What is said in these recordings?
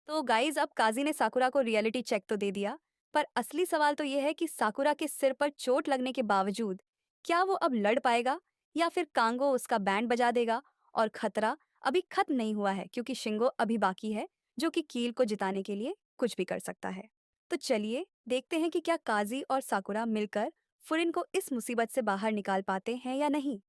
तो गाइस अब काजी ने साकुरा को रियलिटी चेक तो दे दिया, पर असली सवाल तो ये है कि साकुरा के सिर पर चोट लगने के बावजूद क्या वो अब लड़ पाएगा या फिर कांगो उसका बैंड बजा देगा। और खतरा अभी खत्म नहीं हुआ है क्योंकि शिंगो अभी बाकी है, जो कि कील को जिताने के लिए कुछ भी कर सकता है। तो चलिए देखते हैं कि क्या काजी और साकुरा मिलकर फुरिन को इस मुसीबत से बाहर निकाल पाते हैं या नहीं।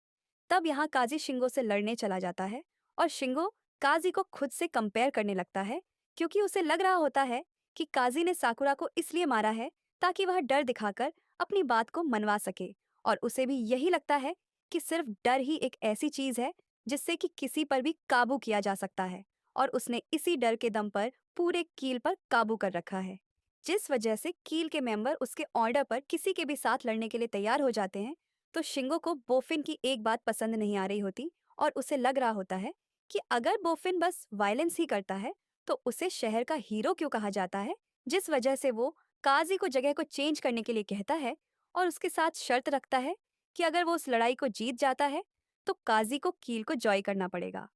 तब यहाँ काजी शिंगो से लड़ने चला जाता है और शिंगो काजी को खुद से कंपेयर करने लगता है, क्योंकि उसे लग रहा होता है कि काजी ने साकुरा को इसलिए मारा है ताकि वह डर दिखाकर अपनी बात को मनवा सके। और उसे भी यही लगता है कि सिर्फ डर ही एक ऐसी चीज है जिससे कि किसी पर भी काबू किया जा सकता है, और उसने इसी डर के दम पर पूरे कील पर काबू कर रखा है। जिस वजह से कील के मेंबर उसके ऑर्डर पर किसी के भी साथ लड़ने के लिए तैयार हो जाते हैं। तो शिंगो को बोफिन की एक बात पसंद नहीं आ रही होती, और उसे लग रहा होता है कि अगर बोफिन बस वायलेंस ही करता है तो उसे शहर का हीरो क्यों कहा जाता है। जिस वजह से वो काजी को जगह को चेंज करने के लिए कहता है और उसके साथ शर्त रखता है कि अगर वो उस लड़ाई को जीत जाता है तो काजी को कील को जॉय करना पड़ेगा।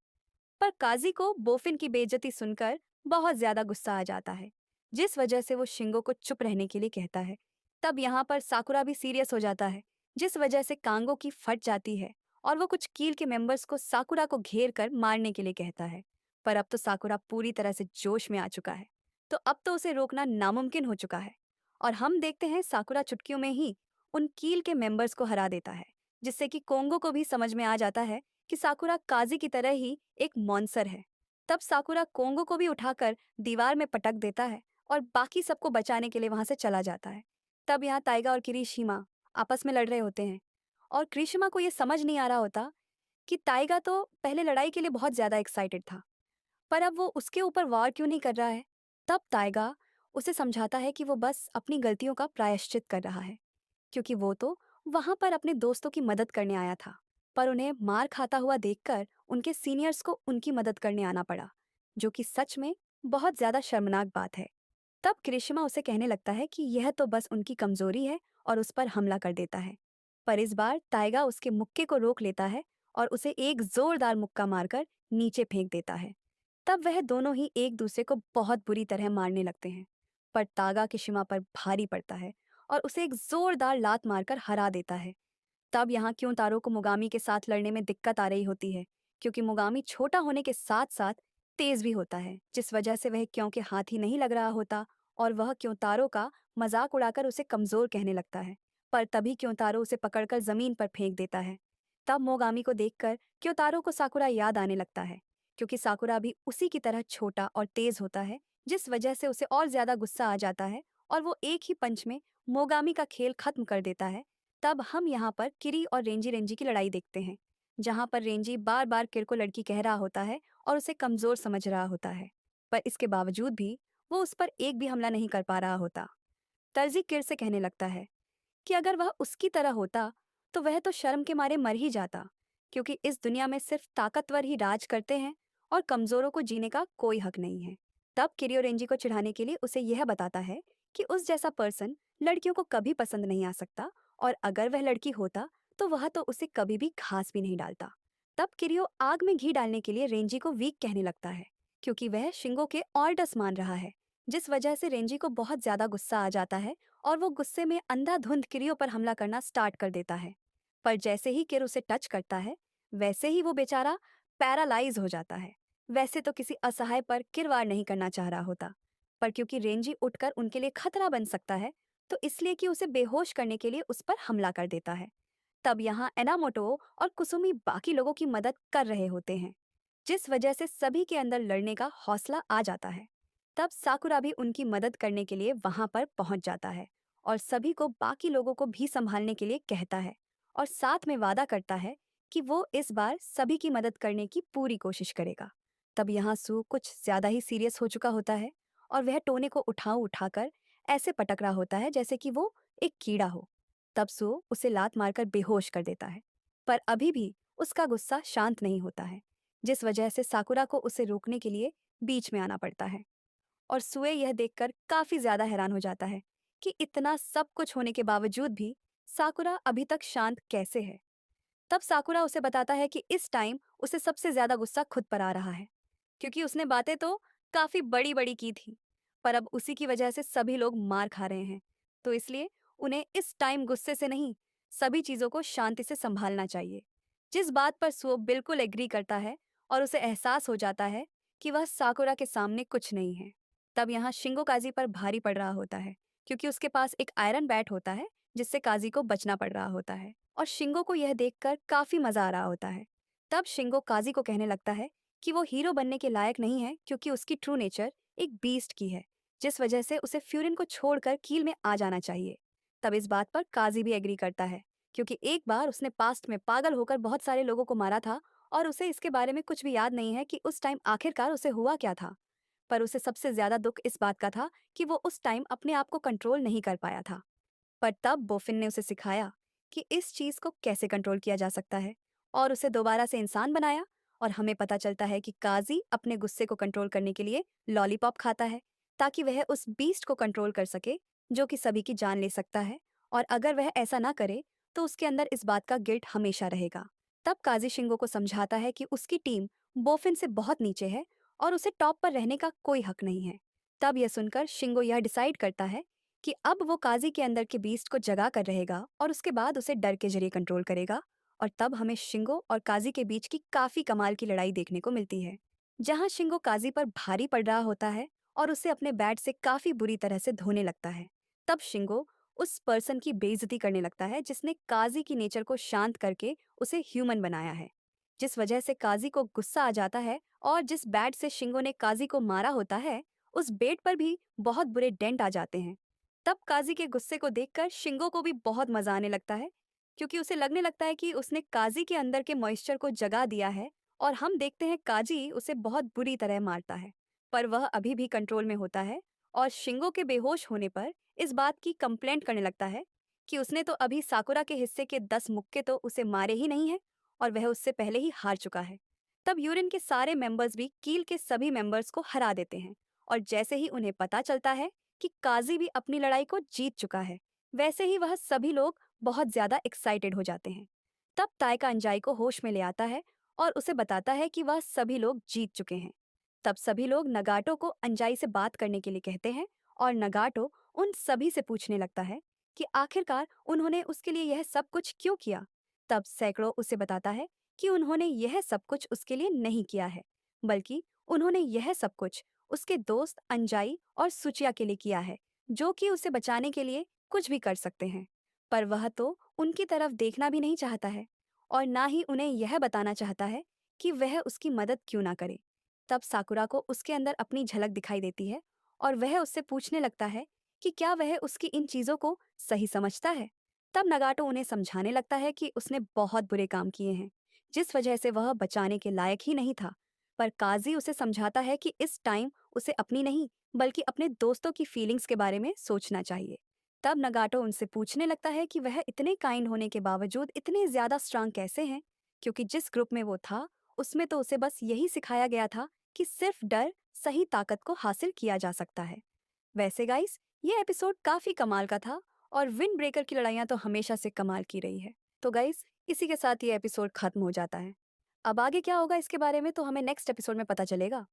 पर काजी को बोफिन की बेइज्जती सुनकर बहुत ज्यादा गुस्सा आ जाता है, जिस वजह से वो शिंगो को चुप रहने के लिए कहता है। तब यहाँ पर साकुरा भी सीरियस हो जाता है, जिस वजह से कांगो की फट जाती है और वो कुछ कील के मेंबर्स को साकुरा को घेर कर मारने के लिए कहता है। पर अब तो साकुरा पूरी तरह से जोश में आ चुका है, तो अब तो उसे रोकना नामुमकिन हो चुका है। और हम देखते हैं साकुरा चुटकियों में ही उन कील के मेंबर्स को हरा देता है, जिससे कि कोंगो को भी समझ में आ जाता है कि साकुरा काजी की तरह ही एक मॉन्सर है। तब साकुरा कोंगो को भी उठाकर दीवार में पटक देता है और बाकी सबको बचाने के लिए वहां से चला जाता है। तब यहाँ ताइगा और किरीशिमा आपस में लड़ रहे होते हैं, और क्रिशिमा को ये समझ नहीं आ रहा होता कि ताइगा तो पहले लड़ाई के लिए बहुत ज्यादा एक्साइटेड था, पर अब वो उसके ऊपर वार क्यों नहीं कर रहा है। तब ताइगा उसे समझाता है कि वो बस अपनी गलतियों का प्रायश्चित कर रहा है, क्योंकि वो तो वहां पर अपने दोस्तों की मदद करने आया था, पर उन्हें मार खाता हुआ देखकर उनके सीनियर्स को उनकी मदद करने आना पड़ा, जो कि सच में बहुत ज्यादा शर्मनाक बात है। तब कृष्णा उसे कहने लगता है कि यह तो बस उनकी कमजोरी है और उस पर हमला कर देता है। पर इस बार ताइगा उसके मुक्के को रोक लेता है और उसे एक जोरदार मुक्का मारकर नीचे फेंक देता है। तब वह दोनों ही एक दूसरे को बहुत बुरी तरह मारने लगते हैं, पर तागा किशिमा पर भारी पड़ता है और उसे एक जोरदार लात मारकर हरा देता है। तब यहाँ क्यों तारो को मुगामी के साथ लड़ने में दिक्कत आ रही होती है, क्योंकि मुगामी छोटा होने के साथ साथ तेज भी होता है, जिस वजह से वह क्यों के हाथ ही नहीं लग रहा होता और वह क्यों तारो का मजाक उड़ाकर उसे कमजोर कहने लगता है। पर तभी क्यों तारो उसे पकड़कर जमीन पर फेंक देता है। तब मोगामी को देखकर क्यों तारो को साकुरा याद आने लगता है, क्योंकि साकुरा भी उसी की तरह छोटा और तेज होता है, जिस वजह से उसे और ज्यादा गुस्सा आ जाता है और वो एक ही पंच में मोगामी का खेल खत्म कर देता है। तब हम यहाँ पर किरी और रेंजी रेंजी की लड़ाई देखते हैं, जहाँ पर रेंजी बार बार किर को लड़की कह रहा होता है और उसे कमजोर समझ रहा होता है, पर इसके बावजूद भी वो उस पर एक भी हमला नहीं कर पा रहा होता। तर्जी किर से कहने लगता है कि अगर वह उसकी तरह होता तो वह तो शर्म के मारे मर ही जाता, क्योंकि इस दुनिया में सिर्फ ताकतवर ही राज करते हैं और कमजोरों को जीने का कोई हक नहीं है। तब किरियो रेंजी को चिढ़ाने के लिए उसे यह बताता है कि उस जैसा पर्सन लड़कियों को कभी पसंद नहीं आ सकता, और अगर वह लड़की होता तो वह तो उसे कभी भी घास भी नहीं डालता। तब किरियो आग में घी डालने के लिए रेंजी को वीक कहने लगता है, क्योंकि वह शिंगो के ऑर्डर्स मान रहा है, जिस वजह से रेंजी को बहुत ज्यादा गुस्सा आ जाता है और वो गुस्से में अंधाधुंध किरियो पर हमला करना स्टार्ट कर देता है। पर जैसे ही किर उसे टच करता है, वैसे ही वो बेचारा पैरालाइज हो जाता है। वैसे तो किसी असहाय पर किर वार नहीं करना चाह रहा होता, पर क्योंकि रेंजी उठकर उनके लिए खतरा बन सकता है, तो इसलिए कि उसे बेहोश करने के लिए उस पर हमला कर देता है। तब यहाँ एनामोटो और कुसुमी बाकी लोगों की मदद कर रहे होते हैं, जिस वजह से सभी के अंदर लड़ने का हौसला आ जाता है। तब साकुरा भी उनकी मदद करने के लिए वहां पर पहुंच जाता है और सभी को बाकी लोगों को भी संभालने के लिए कहता है, और साथ में वादा करता है कि वो इस बार सभी की मदद करने की पूरी कोशिश करेगा। तब यहाँ सू कुछ ज्यादा ही सीरियस हो चुका होता है और वह टोने को उठाकर ऐसे पटक रहा होता है जैसे कि वो एक कीड़ा हो। तब सू उसे लात मारकर बेहोश कर देता है, पर अभी भी उसका गुस्सा शांत नहीं होता है, जिस वजह से साकुरा को उसे रोकने के लिए बीच में आना पड़ता है। और सुए यह देखकर काफी ज्यादा हैरान हो जाता है कि इतना सब कुछ होने के बावजूद भी साकुरा अभी तक शांत कैसे है। तब साकुरा उसे बताता है कि इस टाइम उसे सबसे ज्यादा गुस्सा खुद पर आ रहा है, क्योंकि उसने बातें तो काफी बड़ी बड़ी की थी, पर अब उसी की वजह से सभी लोग मार खा रहे हैं। तो इसलिए उन्हें इस टाइम गुस्से से नहीं, सभी चीजों को शांति से संभालना चाहिए। जिस बात पर सुओ बिल्कुल एग्री करता है और उसे एहसास हो जाता है कि वह साकुरा के सामने कुछ नहीं है। तब यहाँ शिंगो काजी पर भारी पड़ रहा होता है, क्योंकि उसके पास एक आयरन बैट होता है जिससे काजी को बचना पड़ रहा होता है, और शिंगो को यह देखकर काफी मजा आ रहा होता है। तब शिंगो काजी को कहने लगता है कि वो हीरो बनने के लायक नहीं है, क्योंकि उसकी ट्रू नेचर एक बीस्ट की है, जिस वजह से उसे फ्यूरिन को छोड़कर कील में आ जाना चाहिए। तब इस बात पर काजी भी एग्री करता है, क्योंकि एक बार उसने पास्ट में पागल होकर बहुत सारे लोगों को मारा था, और उसे इसके बारे में कुछ भी याद नहीं है कि उस टाइम आखिरकार उसे हुआ क्या था। पर उसे सबसे ज्यादा दुख इस बात का था कि वो उस टाइम अपने आप को कंट्रोल नहीं कर पाया था। पर तब बोफिन ने उसे सिखाया कि इस चीज को कैसे कंट्रोल किया जा सकता है, और उसे दोबारा से इंसान बनाया। और हमें पता चलता है कि काजी अपने गुस्से को कंट्रोल करने के लिए लॉलीपॉप खाता है, ताकि वह उस बीस्ट को कंट्रोल कर सके जो कि सभी की जान ले सकता है। और अगर वह ऐसा ना करे तो उसके अंदर इस बात का गिल्ट हमेशा रहेगा। तब काजी शिंगो को समझाता है कि उसकी टीम बोफिन से बहुत नीचे है और उसे टॉप पर रहने का कोई हक नहीं है। तब यह सुनकर शिंगो यह डिसाइड करता है कि अब वो काजी के अंदर के बीस्ट को जगा कर रहेगा और उसके बाद उसे डर के जरिए कंट्रोल करेगा। और तब हमें शिंगो और काजी के बीच की काफी कमाल की लड़ाई देखने को मिलती है, जहां शिंगो काजी पर भारी पड़ रहा होता है और उसे अपने बैट से काफी बुरी तरह से धोने लगता है। तब शिंगो उस पर्सन की बेइज्जती करने लगता है जिसने काजी की नेचर को शांत करके उसे ह्यूमन बनाया है, जिस वजह से काजी को गुस्सा आ जाता है। और जिस बैट से शिंगो ने काजी को मारा होता है, उस बेट पर भी बहुत बुरे डेंट आ जाते हैं। तब काजी के गुस्से को देखकर शिंगो को भी बहुत मजा आने लगता है, क्योंकि उसे लगने लगता है कि उसने काजी के अंदर के मॉइस्चर को जगा दिया है। और हम देखते हैं काजी उसे बहुत बुरी तरह मारता है, पर वह अभी भी कंट्रोल में होता है। और शिंगो के बेहोश होने पर इस बात की कंप्लेंट करने लगता है कि उसने तो अभी साकुरा के हिस्से के 10 मुक्के तो उसे मारे ही नहीं है, और वह उससे पहले ही हार चुका है। तब यूरिन के सारे मेंबर्स भी कील के सभी मेंबर्स को हरा देते हैं। और जैसे ही उन्हें पता चलता है कि काजी भी अपनी लड़ाई को जीत चुका है, वैसे ही वह सभी लोग बहुत ज्यादा एक्साइटेड हो जाते हैं। तब ताइका अंजाई को होश में ले आता है और उसे बताता है कि वह सभी लोग जीत चुके हैं। तब सभी लोग नगाटो को अंजाई से बात करने के लिए कहते हैं, और नगाटो उन सभी से पूछने लगता है कि आखिरकार उन्होंने उसके लिए यह सब कुछ क्यों किया। तब सैकड़ो उसे बताता है कि उन्होंने यह सब कुछ उसके लिए नहीं किया है, बल्कि उन्होंने यह सब कुछ उसके दोस्त अंजाई और सुचिया के लिए किया है, जो कि उसे बचाने के लिए कुछ भी कर सकते हैं। पर वह तो उनकी तरफ देखना भी नहीं चाहता है, और ना ही उन्हें यह बताना चाहता है कि वह उसकी मदद क्यों ना करे। तब साकुरा को उसके अंदर अपनी झलक दिखाई देती है, और वह उससे पूछने लगता है कि क्या वह उसकी इन चीजों को सही समझता है। तब नगाटो उन्हें समझाने लगता है कि उसने बहुत बुरे काम किए हैं, जिस वजह से वह बचाने के लायक ही नहीं था। पर काजी उसे समझाता है कि इस टाइम उसे अपनी नहीं, बल्कि अपने दोस्तों की फीलिंग्स के बारे में सोचना चाहिए। तब नगाटो उनसे पूछने लगता है कि वह इतने काइंड होने के बावजूद इतने ज्यादा स्ट्रांग कैसे हैं, क्योंकि जिस ग्रुप में वो था उसमें तो उसे बस यही सिखाया गया था कि सिर्फ डर सही ताकत को हासिल किया जा सकता है। वैसे गाइस, ये एपिसोड काफी कमाल का था, और विंड ब्रेकर की लड़ाइयाँ तो हमेशा से कमाल की रही है। तो गाइस, इसी के साथ ये एपिसोड खत्म हो जाता है। अब आगे क्या होगा इसके बारे में तो हमें नेक्स्ट एपिसोड में पता चलेगा।